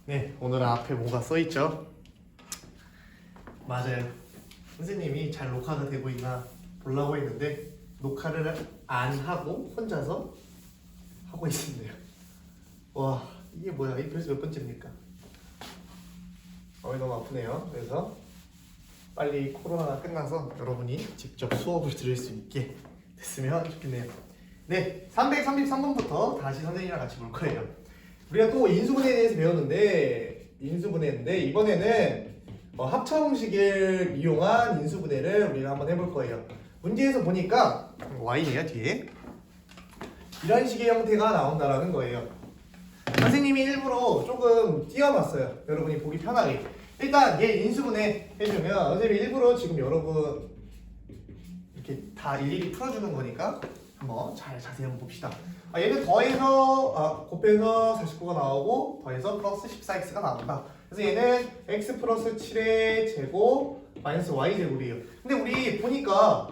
네, 오늘은 앞에 뭐가 써있죠? 맞아요. 선생님이 잘 녹화가 되고 있나 보려고 했는데 녹화를 안 하고 혼자서 하고 있었네요. 와, 이게 뭐야? 이 벌써 몇 번째입니까? 너무 아프네요. 그래서 빨리 코로나가 끝나서 여러분이 직접 수업을 들을 수 있게 됐으면 좋겠네요. 네, 333번부터 다시 선생님이랑 같이 볼 거예요. 우리가 또 인수분해에 대해서 배웠는데 이번에는 합차공식을 이용한 인수분해를 우리가 한번 해볼 거예요. 문제에서 보니까 y네요 뒤에 이런 식의 형태가 나온다라는 거예요. 선생님이 일부러 조금 띄워놨어요. 여러분이 보기 편하게. 일단 얘 인수분해 해주면 선생님이 일부러 지금 여러분 이렇게 다 일일이 풀어주는 거니까 한번 자세히 한번 봅시다. 얘는 더해서 곱해서 49가 나오고 더해서 플러스 14x가 나온다. 그래서 얘는 x 플러스 7의 제곱 마이너스 y 제곱이에요. 근데 우리 보니까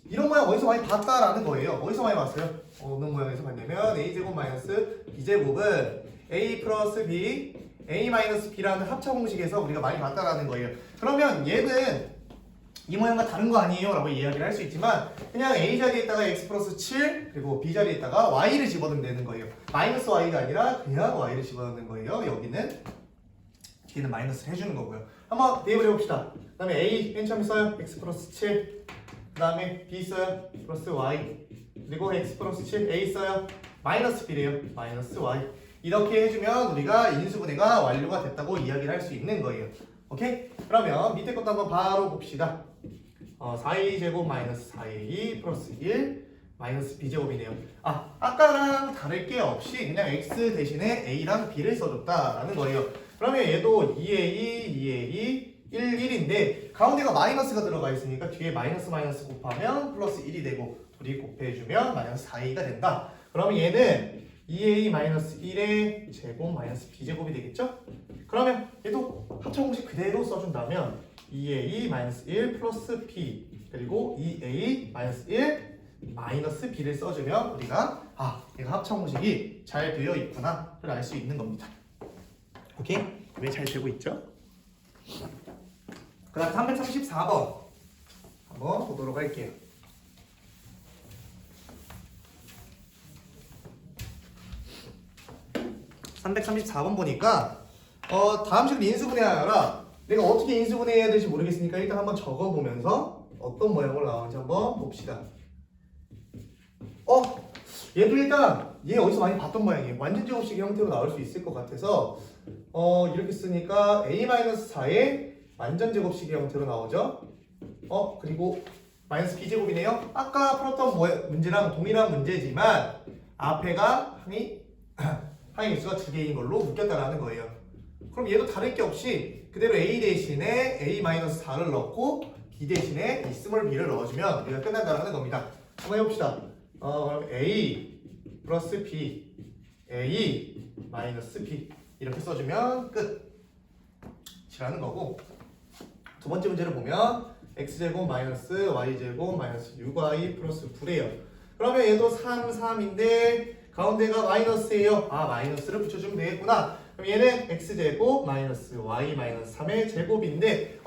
이런 모양 어디서 많이 봤다라는 거예요. 어디서 많이 봤어요? 어느 모양에서 봤냐면 a 제곱 마이너스 b 제곱은 a 플러스 b, a 마이너스 b라는 합차 공식에서 우리가 많이 봤다라는 거예요. 그러면 얘는 이 모양과 다른 거 아니에요? 라고 이야기를 할 수 있지만 그냥 a 자리에다가 x 플러스 7 그리고 b 자리에다가 y를 집어넣으면 되는 거예요. 마이너스 y가 아니라 그냥 y를 집어넣는 거예요. 여기는 뒤에는 마이너스 해주는 거고요. 한번 대입을 해봅시다. 그 다음에 a 맨 처음에 써요. x 플러스 7 그 다음에 b 써요. 플러스 y 그리고 x 플러스 7 a 써요. 마이너스 b래요. 마이너스 y 이렇게 해주면 우리가 인수분해가 완료가 됐다고 이야기를 할 수 있는 거예요. 오케이? 그러면 밑에 것도 한번 바로 봅시다. 4a 제곱 마이너스 4a 플러스 1 마이너스 b제곱이네요. 아까랑 다를 게 없이 그냥 x 대신에 a랑 b를 써줬다라는 거예요. 그러면 얘도 2a, 2a, 1, 1인데 가운데가 마이너스가 들어가 있으니까 뒤에 마이너스 마이너스 곱하면 플러스 1이 되고 둘이 곱해주면 마이너스 4a가 된다. 그러면 얘는 2a 마이너스 1의 제곱 마이너스 b제곱이 되겠죠? 그러면 얘도 합차공식 그대로 써준다면 2a 마이너스 1 플러스 b 그리고 2a 마이너스 1 마이너스 b를 써주면 우리가 얘가 합차공식이 잘 되어 있구나를 알 수 있는 겁니다. 오케이? 왜 잘 되고 있죠? 그 다음 334번 한번 보도록 할게요. (334번) 보니까 다음 식으로 인수분해하여라. 내가 어떻게 인수분해해야 될지 모르겠으니까 일단 한번 적어보면서 어떤 모양으로 나오는지 한번 봅시다. 얘도 일단 얘 어디서 많이 봤던 모양이에요. 완전 제곱식의 형태로 나올 수 있을 것 같아서 이렇게 쓰니까 a-4의 완전 제곱식의 형태로 나오죠. 그리고 마이너스 b제곱이네요. 아까 풀었던 문제랑 동일한 문제지만 앞에가 항의 개수가 2개인 걸로 묶였다라는 거예요. 그럼 얘도 다를 게 없이 그대로 a 대신에 a-4를 넣고 b 대신에 이 스몰 b를 넣어주면 우리가 끝난다는 겁니다. 한번 해봅시다. 그럼 a 플러스 b, a 마이너스 b 이렇게 써주면 끝이라는 거고, 두 번째 문제를 보면 x제곱 마이너스 y제곱 마이너스 6y 플러스 9래요. 그러면 얘도 3, 3인데 가운데가 마이너스예요. 마이너스를 붙여주면 되겠구나. 그럼 얘는 x제곱 마이너스 y 마이너스 3의 제곱인데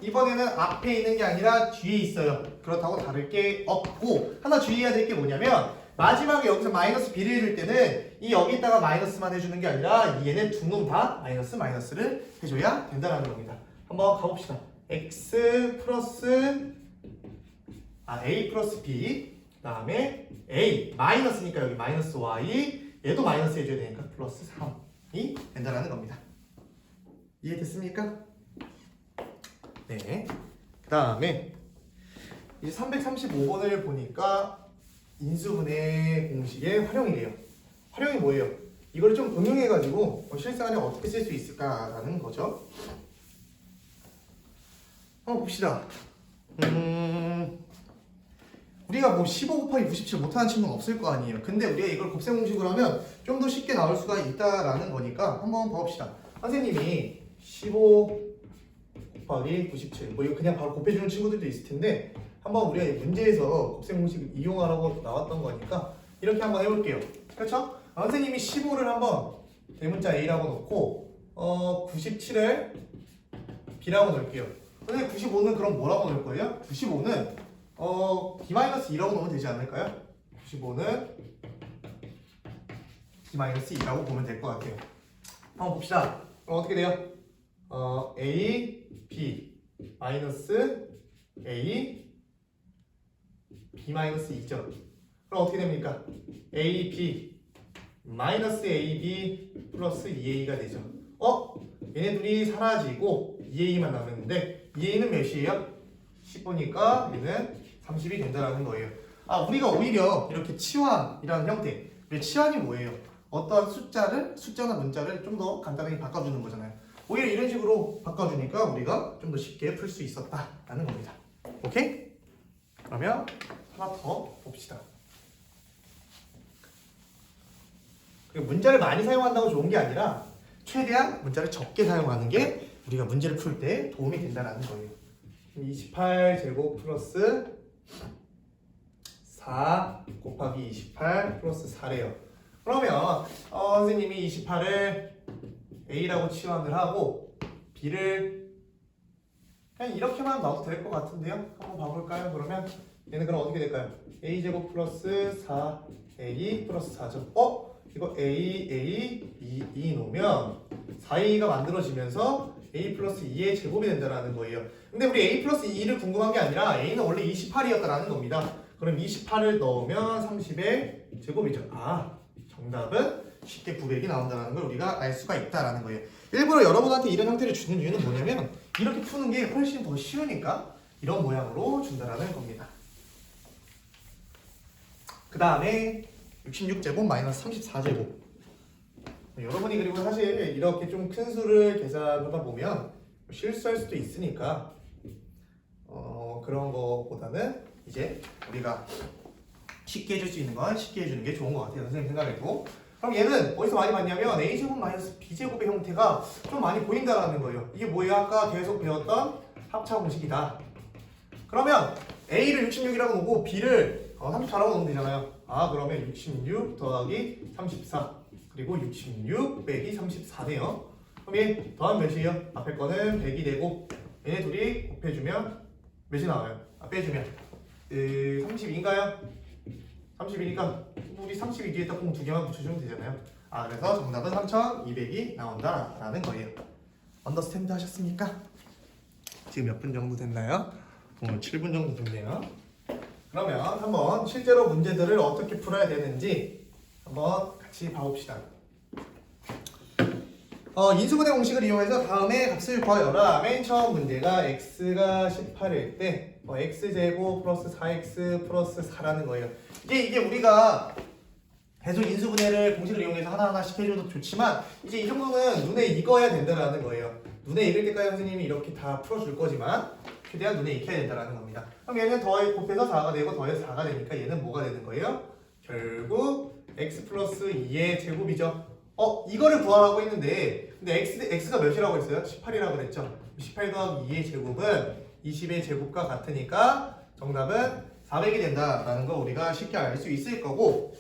이번에는 앞에 있는 게 아니라 뒤에 있어요. 그렇다고 다를 게 없고, 하나 주의해야 될 게 뭐냐면 마지막에 여기서 마이너스 b를 해줄 때는 이 여기다가 마이너스만 해주는 게 아니라 얘는 두 놈 다 마이너스를 해줘야 된다는 겁니다. 한번 가봅시다. x 플러스 a 플러스 b 그 다음에 a 마이너스니까 여기 마이너스 y 얘도 마이너스 해줘야 되니까 플러스 3이 된다는 겁니다. 이해됐습니까? 네. 그 다음에 이제 335번을 보니까 인수분해 공식의 활용이래요. 활용이 뭐예요? 이걸 좀 응용해가지고 실생활에 어떻게 쓸 수 있을까라는 거죠. 한번 봅시다. 우리가 15 곱하기 97 못하는 친구는 없을 거 아니에요. 근데 우리가 이걸 곱셈 공식으로 하면 좀 더 쉽게 나올 수가 있다라는 거니까 한번 봐봅시다. 선생님이 15 곱하기 97 이거 그냥 바로 곱해주는 친구들도 있을 텐데 한번 우리가 문제에서 곱셈 공식을 이용하라고 나왔던 거니까 이렇게 한번 해볼게요. 그렇죠? 선생님이 15를 한번 대문자 a라고 놓고 97을 B라고 넣을게요. 근데 95는 그럼 뭐라고 넣을 거예요? 95는 B-2라고 넣으면 되지 않을까요? 95는 B-2라고 보면 될 것 같아요. 한번 봅시다. 그럼 어떻게 돼요? A, B, 마이너스 A, B-2죠. 그럼 어떻게 됩니까? A, B, 마이너스 AB 플러스 2A가 되죠. 얘네 둘이 사라지고 2A만 남았는데 2A는 몇이에요? 10보니까 얘는 30이 된다라는 거예요. 우리가 오히려 이렇게 치환이라는 형태, 치환이 뭐예요? 어떠한 숫자나 문자를 좀 더 간단하게 바꿔주는 거잖아요. 오히려 이런 식으로 바꿔주니까 우리가 좀 더 쉽게 풀 수 있었다라는 겁니다. 오케이? 그러면 하나 더 봅시다. 문자를 많이 사용한다고 좋은 게 아니라 최대한 문자를 적게 사용하는 게 우리가 문제를 풀 때 도움이 된다는 거예요. 28제곱 플러스 4 곱하기 28 플러스 4래요. 그러면 선생님이 28을 A라고 치환을 하고 B를 그냥 이렇게만 넣어도 될 것 같은데요? 한번 봐볼까요? 그러면 얘는 그럼 어떻게 될까요? A제곱 플러스 4A 플러스 4죠. 이거 A, 2 놓으면 4A가 만들어지면서 A 플러스 2의 제곱이 된다는 거예요. 근데 우리 A 플러스 2를 궁금한 게 아니라 A는 원래 28이었다는 겁니다. 그럼 28을 넣으면 30의 제곱이죠. 정답은 쉽게 900이 나온다는 걸 우리가 알 수가 있다는 거예요. 일부러 여러분한테 이런 형태를 주는 이유는 뭐냐면 이렇게 푸는 게 훨씬 더 쉬우니까 이런 모양으로 준다는 겁니다. 그 다음에 66제곱 마이너스 34제곱. 여러분이 그리고 사실 이렇게 좀 큰 수를 계산하다 보면 실수할 수도 있으니까 그런 거보다는 이제 우리가 쉽게 해줄 수 있는 건 쉽게 해주는 게 좋은 것 같아요. 선생님 생각에도. 그럼 얘는 어디서 많이 봤냐면 A제곱 마이너스 B제곱의 형태가 좀 많이 보인다는 거예요. 이게 뭐예요? 아까 계속 배웠던 합차 공식이다. 그러면 A를 66이라고 놓고 B를 34라고 놓으면 되잖아요. 그러면 66 더하기 34 그리고 66 빼기 34네요. 그럼 얘 더하면 몇이에요? 앞에 거는 100이 되고 얘네 둘이 곱해주면 몇이 나와요? 빼주면 32인가요? 32니까 우리 32 뒤에다 공 2개만 붙여주면 되잖아요. 그래서 정답은 3200이 나온다라는 거예요. 언더스탠드 하셨습니까? 지금 몇 분 정도 됐나요? 7분 정도 됐네요. 그러면 한번 실제로 문제들을 어떻게 풀어야 되는지 한번 같이 봐봅시다. 인수분해 공식을 이용해서 다음에 값을 구하여라. 맨 처음 문제가 x가 18일 때 x제곱 플러스 4x 플러스 4라는 거예요. 이게 우리가 계속 인수분해를 공식을 이용해서 하나하나씩 해줘도 좋지만 이제 이 정도는 눈에 익어야 된다는 거예요. 눈에 익을 때까지 선생님이 이렇게 다 풀어줄 거지만 최대한 눈에 익혀야 된다는 겁니다. 그럼 얘는 곱해서 4가 되고 더해서 4가 되니까 얘는 뭐가 되는 거예요? 결국 x 플러스 2의 제곱이죠. 이거를 구하라고 했는데 근데 x가 몇이라고 했어요? 18이라고 그랬죠. 18 더하기 2의 제곱은 20의 제곱과 같으니까 정답은 400이 된다라는 거 우리가 쉽게 알 수 있을 거고,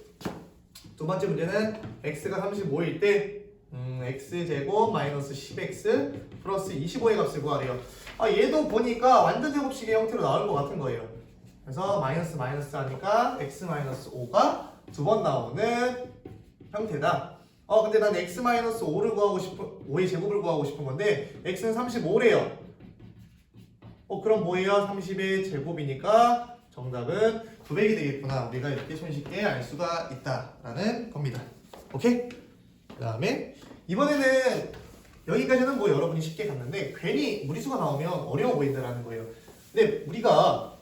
두 번째 문제는 x가 35일 때 x제곱 마이너스 10x 플러스 25의 값을 구하래요. 얘도 보니까 완전 제곱식의 형태로 나올 것 같은 거예요. 그래서 마이너스 하니까 x 마이너스 5가 두 번 나오는 형태다. 근데 난 x 마이너스 5의 제곱을 구하고 싶은 건데 x는 35래요. 그럼 뭐예요? 30의 제곱이니까 정답은 900이 되겠구나. 우리가 이렇게 손쉽게 알 수가 있다라는 겁니다. 오케이? 그 다음에 이번에는 여기까지는 뭐 여러분이 쉽게 갔는데 괜히 무리수가 나오면 어려워 보인다는 거예요. 근데 우리가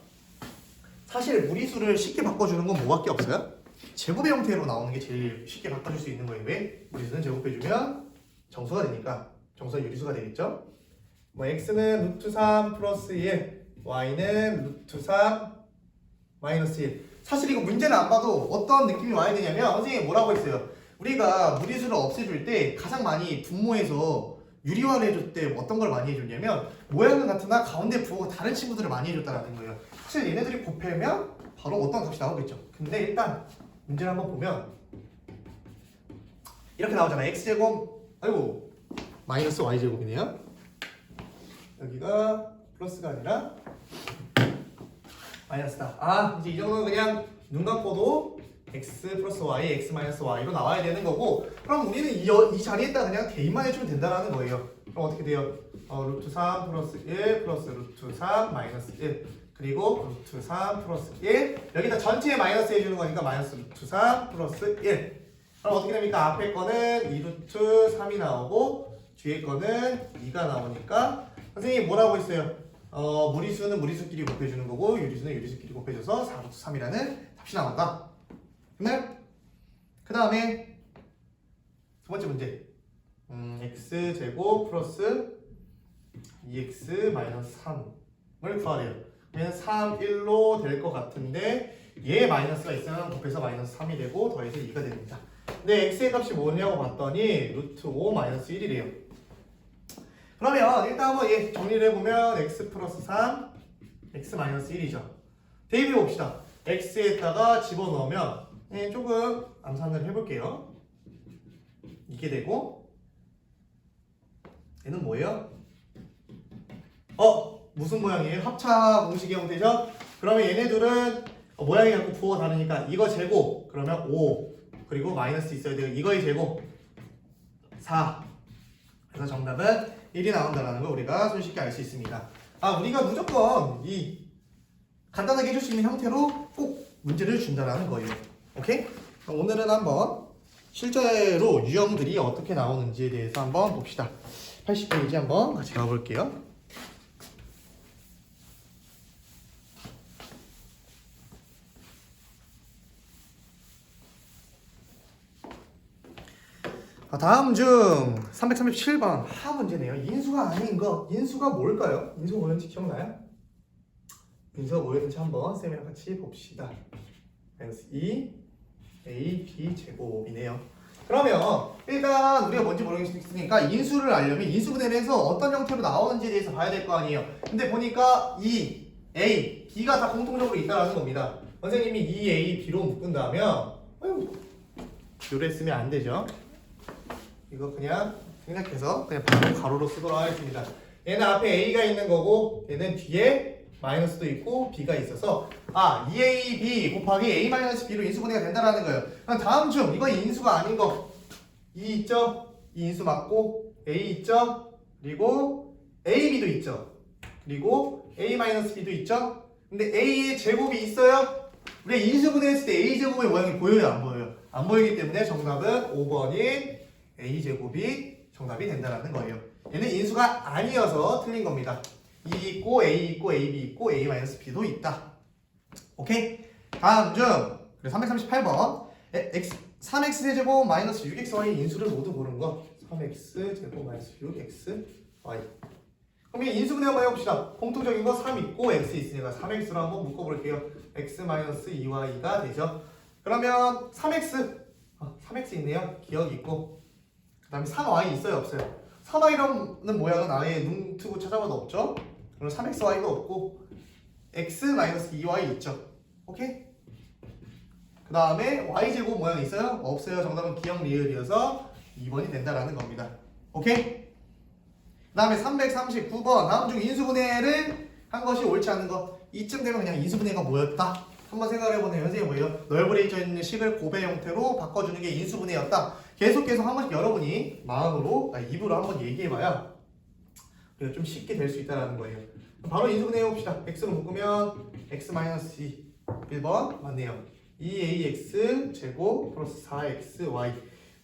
사실 무리수를 쉽게 바꿔주는 건 뭐밖에 없어요? 제곱의 형태로 나오는 게 제일 쉽게 바꿔줄 수 있는 거예요. 왜? 무리수는 제곱해주면 정수가 되니까 정수가 유리수가 되겠죠? x는 루트 3 플러스 1, y는 루트 3 마이너스 1. 사실 이거 문제는 안 봐도 어떤 느낌이 와야 되냐면 선생님이 뭐라고 했어요? 우리가 무리수를 없애줄 때 가장 많이 분모해서 유리화를 해줄 때 어떤 걸 많이 해줬냐면 모양은 같으나 가운데 부호가 다른 친구들을 많이 해줬다는 거예요. 사실 얘네들이 곱하면 바로 어떤 값이 나오겠죠. 근데 일단 문제를 한번 보면 이렇게 나오잖아요. x제곱 마이너스 y제곱이네요. 여기가 플러스가 아니라 마이너스다. 아, 이제 이 정도는 그냥 눈 감고도 x 플러스 y, x 마이너스 y로 나와야 되는 거고, 그럼 우리는 이 자리에다 그냥 대입만 해주면 된다는 거예요. 그럼 어떻게 돼요? 루트 3 플러스 1 플러스 루트 3 마이너스 1 그리고 루트 3 플러스 1 여기다 전체에 마이너스 해주는 거니까 마이너스 루트 3 플러스 1. 그럼 어떻게 됩니까? 앞에 거는 2루트 3이 나오고 뒤에 거는 2가 나오니까 선생님이 뭐라고 했어요? 무리수는 무리수끼리 곱해주는 거고 유리수는 유리수끼리 곱해줘서 4루트 3이라는 답이 나온다. 됐나요? 그 다음에 두 번째 문제. x제곱 플러스 2x 마이너스 3을 구하래요. 얘는 3, 1로 될 것 같은데 얘 마이너스가 있으면 곱해서 마이너스 3이 되고 더해서 2가 됩니다. 근데 x의 값이 뭐냐고 봤더니 루트 5 마이너스 1이래요. 그러면 일단 한번 얘 정리를 해보면 x 플러스 3, x 마이너스 1이죠. 대입해 봅시다. x에다가 집어넣으면 조금 암산을 해볼게요. 이게 되고 얘는 뭐예요? 무슨 모양이에요? 합차 공식의 형태죠? 그러면 얘네들은 모양이 자꾸 부호가 다르니까 이거 제곱 그러면 5 그리고 마이너스 있어야 돼요. 이거의 제곱 4. 그래서 정답은 1이 나온다는 걸 우리가 손쉽게 알 수 있습니다. 우리가 무조건 이 간단하게 해줄 수 있는 형태로 꼭 문제를 준다는 거예요. 오케이? 그럼 오늘은 한번 실제로 유형들이 어떻게 나오는지에 대해서 한번 봅시다. 80페이지 한번 같이 가볼게요. 다음 중 337번 하 문제네요. 인수가 아닌 거. 인수가 뭘까요? 인수가 뭐였는지 기억나요? 인수가 뭐였는지 한번 쌤이랑 같이 봅시다. 마이너스 2 a b 제곱이네요. 그러면 일단 우리가 뭔지 모르겠으니까 인수를 알려면 인수분해를 해서 어떤 형태로 나오는지에 대해서 봐야 될 거 아니에요. 근데 보니까 이 a, b가 다 공통적으로 있다는 겁니다. 선생님이 이 a, b로 묶은다면 요래 쓰면 안 되죠. 이거 그냥 생략해서 그냥 바로 가로로 쓰도록 하겠습니다. 얘는 앞에 a가 있는 거고 얘는 뒤에 마이너스도 있고 b가 있어서 2ab 곱하기 a-b로 인수분해가 된다는 거예요. 그럼 다음 중 이거 인수가 아닌 거 2 있죠? 이 인수 맞고 a 있죠? 그리고 ab도 있죠? 그리고 a-b도 있죠? 근데 a의 제곱이 있어요? 우리가 인수분해했을 때 a제곱의 모양이 보여요? 안 보여요? 안 보이기 때문에 정답은 5번인 a제곱이 정답이 된다는 거예요. 얘는 인수가 아니어서 틀린 겁니다. 2 있고 a 있고 ab 있고 a-b도 있다. 오케이? 다음 중 338번 3x 세제곱 마이너스 6xy 인수를 모두 고른 거 3x 제곱 마이너스 6xy. 그럼 이 인수분해 한번 해봅시다. 공통적인 거 3 있고 x 있으니까 3x로 한번 묶어볼게요. x 마이너스 2y가 되죠. 그러면 3x 있네요. 기억이 있고 그 다음에 3y 있어요? 없어요? 3y라는 모양은 아예 눈 트고 찾아봐도 없죠? 그럼 3xy도 없고 x-2y 있죠? 오케이? 그 다음에 y제곱 모양 있어요? 없어요. 정답은 기억 리을이어서 2번이 된다라는 겁니다. 오케이? 그 다음에 339번 다음 중 인수분해를 한 것이 옳지 않은 거. 이쯤 되면 그냥 인수분해가 뭐였다? 한번 생각을 해보네요. 선생님 뭐예요? 넓어져 있는 식을 곱의 형태로 바꿔주는 게 인수분해였다. 계속해서 한 번씩 여러분이 마음으로, 입으로 한번 얘기해봐야 우리가 좀 쉽게 될 수 있다는 거예요. 바로 인수분해 해봅시다. x로 묶으면 x-2 1번 맞네요. 2ax 제곱 플러스 4xy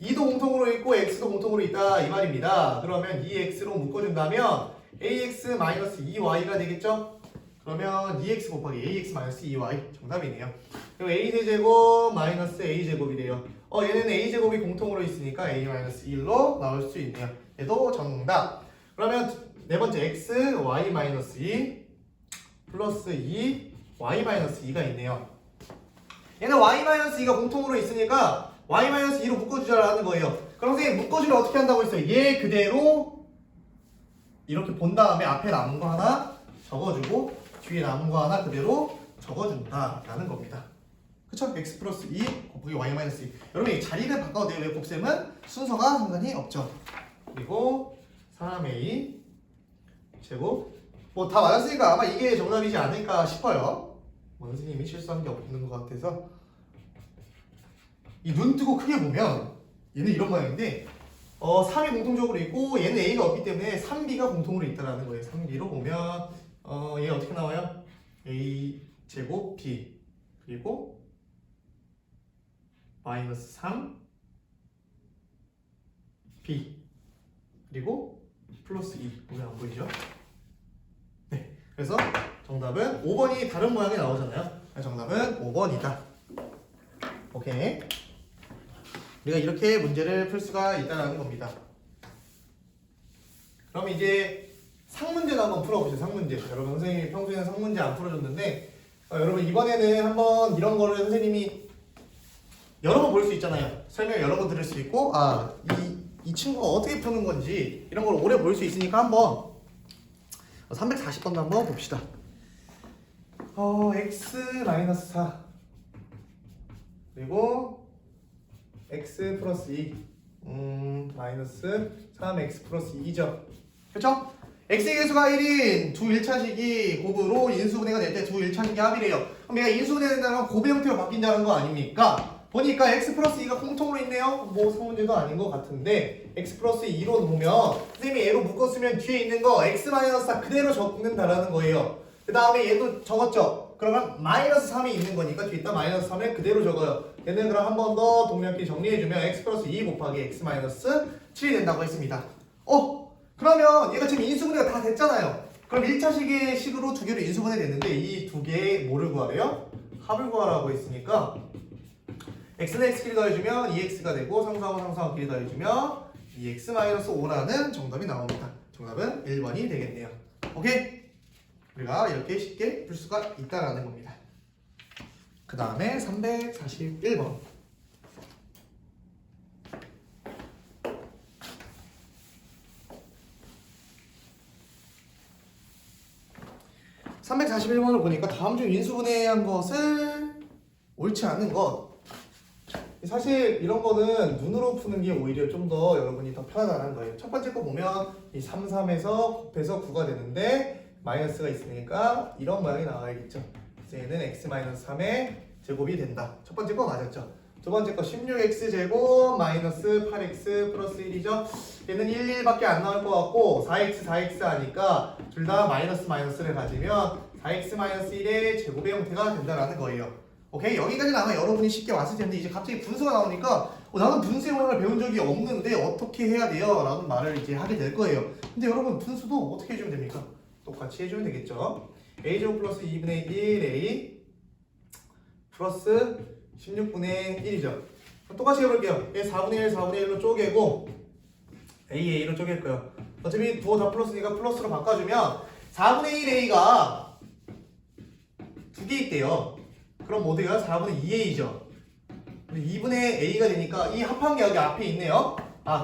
2도 공통으로 있고 x도 공통으로 있다 이 말입니다. 그러면 2x로 묶어준다면 ax-2y가 되겠죠? 그러면 2x 곱하기 ax-2y 정답이네요. 그럼 a 세제곱 마이너스 a제곱이래요. 얘는 a제곱이 공통으로 있으니까 a-1로 나올 수 있네요. 얘도 정답. 그러면 네 번째 x, y-2 플러스 2, y-2가 있네요. 얘는 y-2가 공통으로 있으니까 y-2로 묶어주자라는 거예요. 그럼 선생님 묶어주면 어떻게 한다고 했어요? 얘 그대로 이렇게 본 다음에 앞에 남은 거 하나 적어주고 뒤에 남은 거 하나 그대로 적어준다라는 겁니다. 그쵸? x 플러스 2 곱하기 y-2. 여러분 이 자리를 바꿔도 돼요. 왜 곱셈은 순서가 상관이 없죠. 그리고 3a 제곱 뭐 다 맞았으니까 아마 이게 정답이지 않을까 싶어요. 뭐 선생님이 실수한 게 없는 것 같아서 이 눈 뜨고 크게 보면 얘는 이런 모양인데 3이 공통적으로 있고 얘는 a가 없기 때문에 3b가 공통으로 있다라는 거예요. 3b로 보면 얘 어떻게 나와요? a 제곱 b 그리고 마이너스 3 b 그리고 플러스 2 보면 안 보이죠? 네, 그래서 정답은 5번이 다른 모양이 나오잖아요. 정답은 5번이다. 오케이. 우리가 이렇게 문제를 풀 수가 있다는 겁니다. 그럼 이제 상문제도 한번 풀어보죠. 상문제. 여러분 선생님이 평소에는 상문제 안 풀어줬는데 여러분 이번에는 한번 이런 거를 선생님이 여러 번 볼 수 있잖아요. 설명 여러 번 들을 수 있고 이 친구가 어떻게 푸는 건지 이런 걸 오래 볼 수 있으니까 한번 340번도 한번 봅시다. x-4 그리고 x 플러스 2 마이너스 3x 플러스 2죠. 그렇죠? x의 개수가 1인 두 1차식이 곱으로 인수분해가 될 때 두 1차식이 합이래요. 그럼 얘가 인수분해가 된다면 곱의 형태로 바뀐다는 거 아닙니까? 보니까 x 플러스 2가 공통으로 있네요. 뭐 상문제도 아닌 것 같은데 x 플러스 2로 놓으면 선생님이 얘로 묶었으면 뒤에 있는 거 x 마이너스 4 그대로 적는다라는 거예요. 그 다음에 얘도 적었죠. 그러면 마이너스 3이 있는 거니까 뒤에 있다 마이너스 3을 그대로 적어요. 얘는 그럼 한 번 더 동명끼리 정리해주면 x 플러스 2 곱하기 x 마이너스 7이 된다고 했습니다. 그러면 얘가 지금 인수분해가 다 됐잖아요. 그럼 1차식의 식으로 두 개로 인수분해 됐는데 이 두 개의 뭐를 구하래요? 합을 구하라고 했으니까 x는 x끼리 더해주면 2x가 되고 상수하고 상수하고끼리 더해주면 2x-5라는 정답이 나옵니다. 정답은 1번이 되겠네요. 오케이? 우리가 이렇게 쉽게 풀 수가 있다라는 겁니다. 그 다음에 341번 341번을 보니까 다음 중 인수분해한 것을 옳지 않은 것 사실 이런 거는 눈으로 푸는 게 오히려 좀 더 여러분이 더 편하다는 거예요. 첫 번째 거 보면 이 3, 3에서 곱해서 9가 되는데 마이너스가 있으니까 이런 모양이 나와야겠죠. 그래서 얘는 x-3의 제곱이 된다. 첫 번째 거 맞았죠. 두 번째 거 16x 제곱 마이너스 8x 플러스 1이죠. 얘는 1, 1밖에 안 나올 것 같고 4x, 4x 하니까 둘 다 마이너스를 가지면 4x-1의 제곱의 형태가 된다라는 거예요. 오케이? 여기까지는 아마 여러분이 쉽게 왔을 텐데 이제 갑자기 분수가 나오니까 나는 분수의 모양을 배운 적이 없는데 어떻게 해야 돼요? 라는 말을 이제 하게 될 거예요. 근데 여러분 분수도 어떻게 해주면 됩니까? 똑같이 해주면 되겠죠. a제곱 플러스 2분의 1a 플러스 16분의 1이죠. 똑같이 해볼게요. 얘 4분의 1, 4분의 1로 쪼개고 a로 쪼갤 거예요. 어차피 두어 다 플러스니까 플러스로 바꿔주면 4분의 1a가 두 개 있대요. 그럼 뭐 돼요? 4분의 2a죠. 2분의 a가 되니까 이 합한 게 여기 앞에 있네요.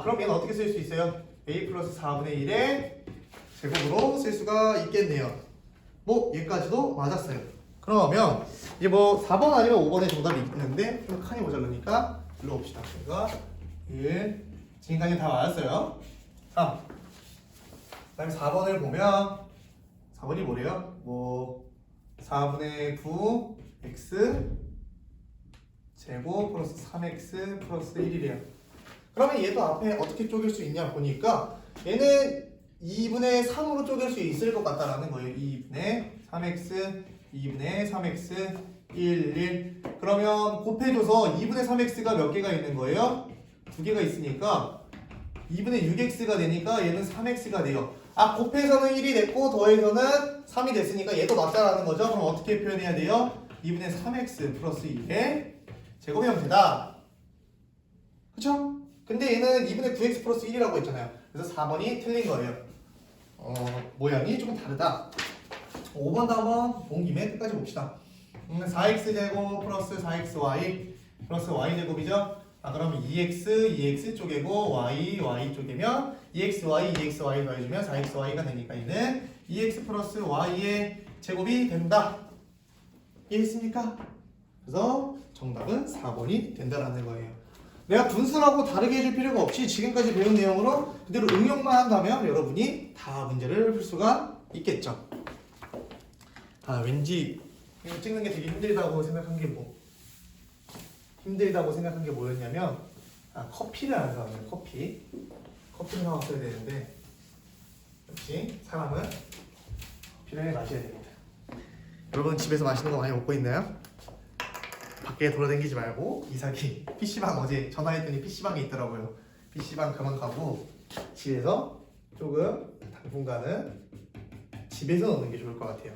그럼 얘는 어떻게 쓸 수 있어요? a 플러스 4분의 1의 제곱으로 쓸 수가 있겠네요. 뭐 얘까지도 맞았어요. 그러면 이제 뭐 4번 아니면 5번에 정답이 있는데 좀 칸이 모자라니까 불러봅시다. 그러니까 1 지금까지 다 맞았어요. 3 그다음에 4번을 보면 4번이 뭐래요? 뭐 4분의 9 x 제곱 플러스 3x 플러스 1이래요. 그러면 얘도 앞에 어떻게 쪼갤 수 있냐 보니까 얘는 2분의 3으로 쪼갤 수 있을 것 같다라는 거예요. 2분의 3x 2분의 3x 1 그러면 곱해줘서 2분의 3x가 몇 개가 있는 거예요? 두 개가 있으니까 2분의 6x가 되니까 얘는 3x가 돼요. 곱해서는 1이 됐고 더해서는 3이 됐으니까 얘도 맞다라는 거죠. 그럼 어떻게 표현해야 돼요? 2분의 3x 플러스 2의 제곱의 형태다. 그쵸? 근데 얘는 2분의 9x 플러스 1이라고 했잖아요. 그래서 4번이 틀린 거예요. 모양이 조금 다르다. 5번도 한번 본 김에 끝까지 봅시다. 4x 제곱 플러스 4xy 플러스 y 제곱이죠. 그러면 2x 쪼개고 y 쪼개면 2xy 더해주면 4xy가 되니까 얘는 2x 플러스 y의 제곱이 된다. 이해했습니까? 그래서 정답은 4번이 된다라는 거예요. 내가 분수라고 다르게 해줄 필요가 없이 지금까지 배운 내용으로 그대로 응용만 한다면 여러분이 다 문제를 풀 수가 있겠죠. 아, 왠지 이거 찍는 게 되게 힘들다고 생각한 게 뭐였냐면 커피를 안 사왔네요. 커피를 사왔어야 되는데 역시 사람은 커피를 마셔야 됩니다. 여러분 집에서 마시는 거 많이 먹고 있나요? 밖에 돌아다니지 말고 이삭이 PC방 어제 전화했더니 PC방에 있더라고요. PC방 그만 가고 집에서 조금 당분간은 집에서 노는 게 좋을 것 같아요.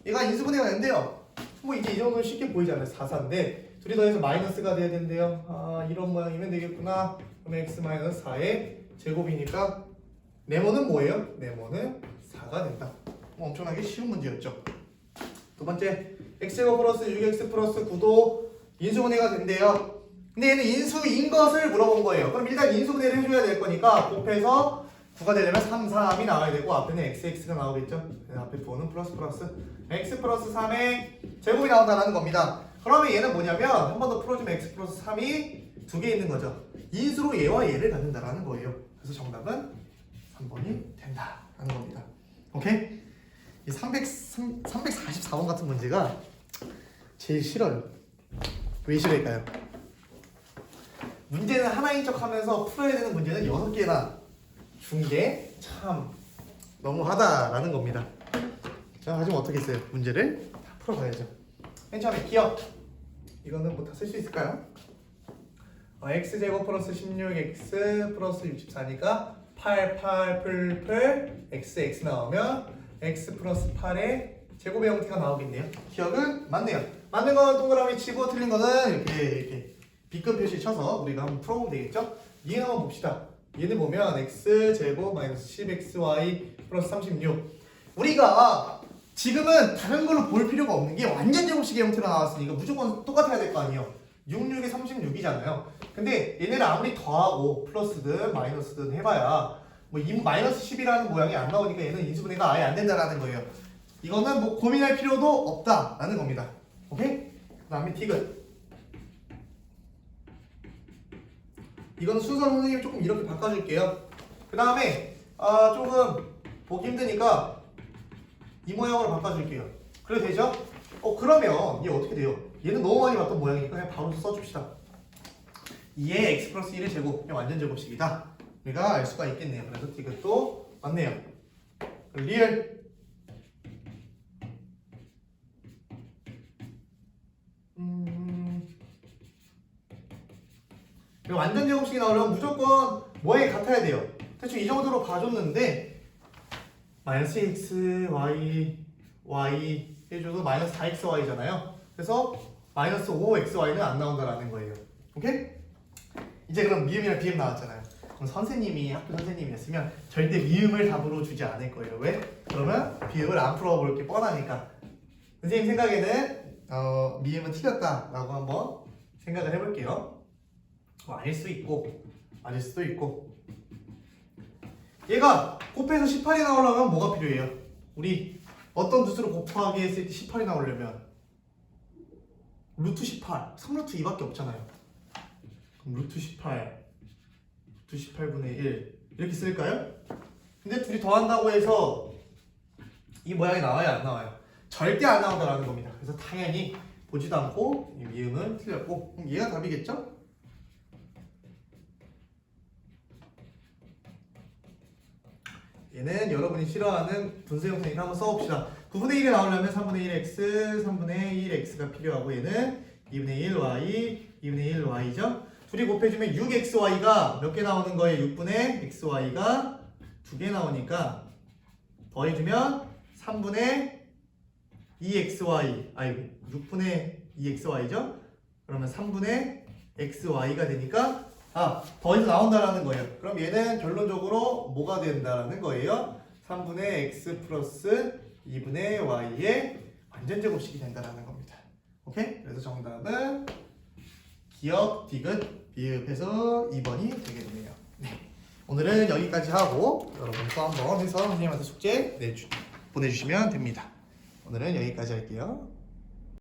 얘가 인수분해가 된대요. 뭐 이제 이 정도는 쉽게 보이잖아요. 4인데 둘이 더해서 마이너스가 돼야 된대요. 이런 모양이면 되겠구나. 그럼 x-4의 제곱이니까 네모는 뭐예요? 네모는 4가 된다. 엄청나게 쉬운 문제였죠. 두 번째, x제곱 플러스 6x 플러스 9도 인수분해가 된대요. 근데 얘는 인수인 것을 물어본 거예요. 그럼 일단 인수분해를 해줘야 될 거니까 곱해서 9가 되려면 3, 3이 나와야 되고 앞에는 xx가 나오겠죠. 앞에 부호는 플러스 x 플러스 3의 제곱이 나온다는 겁니다. 그러면 얘는 뭐냐면 한 번 더 풀어주면 x 플러스 3이 두 개 있는 거죠. 인수로 얘와 얘를 갖는다라는 거예요. 그래서 정답은 3번이 된다라는 겁니다. 오케이? 이 344번 같은 문제가 제일 싫어요. 왜 싫을까요? 문제는 하나인 척 하면서 풀어야 되는 문제는 6개나 준 게 참 너무하다라는 겁니다. 자, 하지만 어떻게 써요? 문제를 다 풀어봐야죠. 맨 처음에 기억. 이거는 뭐 다 쓸 수 있을까요? x제곱 플러스 16x 플러스 64니까 8 x 나오면 x 플러스 8의 제곱의 형태가 나오겠네요. 기억은 맞네요. 맞는 건 동그라미 치고 틀린 거는 이렇게 비급 표시 쳐서 우리가 한번 풀어보면 되겠죠? 얘는 한번 봅시다. 얘는 보면 x제곱 마이너스 10xy 플러스 36. 우리가 지금은 다른 걸로 볼 필요가 없는 게 완전 제곱식의 형태가 나왔으니까 무조건 똑같아야 될 거 아니에요. 66에 36이잖아요. 근데 얘네를 아무리 더하고 플러스든 마이너스든 해봐야 뭐 마이너스 10이라는 모양이 안 나오니까 얘는 인수분해가 아예 안 된다라는 거예요. 이거는 뭐 고민할 필요도 없다라는 겁니다. 오케이? 그 다음에 디귿. 이거는 순서 선생님이 조금 이렇게 바꿔줄게요. 그 다음에 조금 보기 힘드니까 이 모양으로 바꿔줄게요. 그래도 되죠? 그러면 얘 어떻게 돼요? 얘는 너무 많이 봤던 모양이니까 그냥 바로 써줍시다. 2의 x 플러스 1의 제곱, 그냥 완전 제곱식이다. 우리가 알 수가 있겠네요. 그래서 디귿도 맞네요. 리얼. 완전 제곱식이 나오려면 무조건 뭐에 같아야 돼요. 대충 이 정도로 봐줬는데 마이너스 x, y 해줘도 마이너스 4xy잖아요. 그래서 마이너스 5xy는 안 나온다라는 거예요. 오케이? 이제 그럼 미음이랑 비음 나왔잖아요. 그럼 선생님이 학교 선생님이었으면 절대 미음을 답으로 주지 않을 거예요. 왜? 그러면 비음을 안 풀어볼 게 뻔하니까. 선생님 생각에는 미음은 틀렸다라고 한번 생각을 해볼게요. 아닐 수 있고 아닐 수도 있고. 얘가 곱해서 18이 나오려면 뭐가 필요해요? 우리 어떤 두수를 곱하기 했을 때 18이 나오려면 루트 18, 3루트 2밖에 없잖아요. 그럼 루트 18, 루트 18분의 1 이렇게 쓸까요? 근데 둘이 더한다고 해서 이 모양이 나와요? 안 나와요? 절대 안 나온다라는 겁니다. 그래서 당연히 보지도 않고 이 미음은 틀렸고 그럼 얘가 답이겠죠? 얘는 여러분이 싫어하는 분수 형태니까 한번 써봅시다. 9분의 1이 나오려면 3분의 1x, 3분의 1x가 필요하고 얘는 2분의 1y, 2분의 1y죠. 둘이 곱해주면 6xy가 몇 개 나오는 거예요? 6분의 xy가 2개 나오니까 더해주면 3분의 2xy, 아이고 6분의 2xy죠? 그러면 3분의 xy가 되니까 더해서 나온다라는 거예요. 그럼 얘는 결론적으로 뭐가 된다라는 거예요? 3분의 x 플러스 2분의 y의 완전 제곱식이 된다라는 겁니다. 오케이? 그래서 정답은 기억, 디귿, 비읍해서 2번이 되게 되네요. 네. 오늘은 여기까지 하고 여러분 또 한번 해서 선생님한테 숙제 보내주시면 됩니다. 오늘은 여기까지 할게요.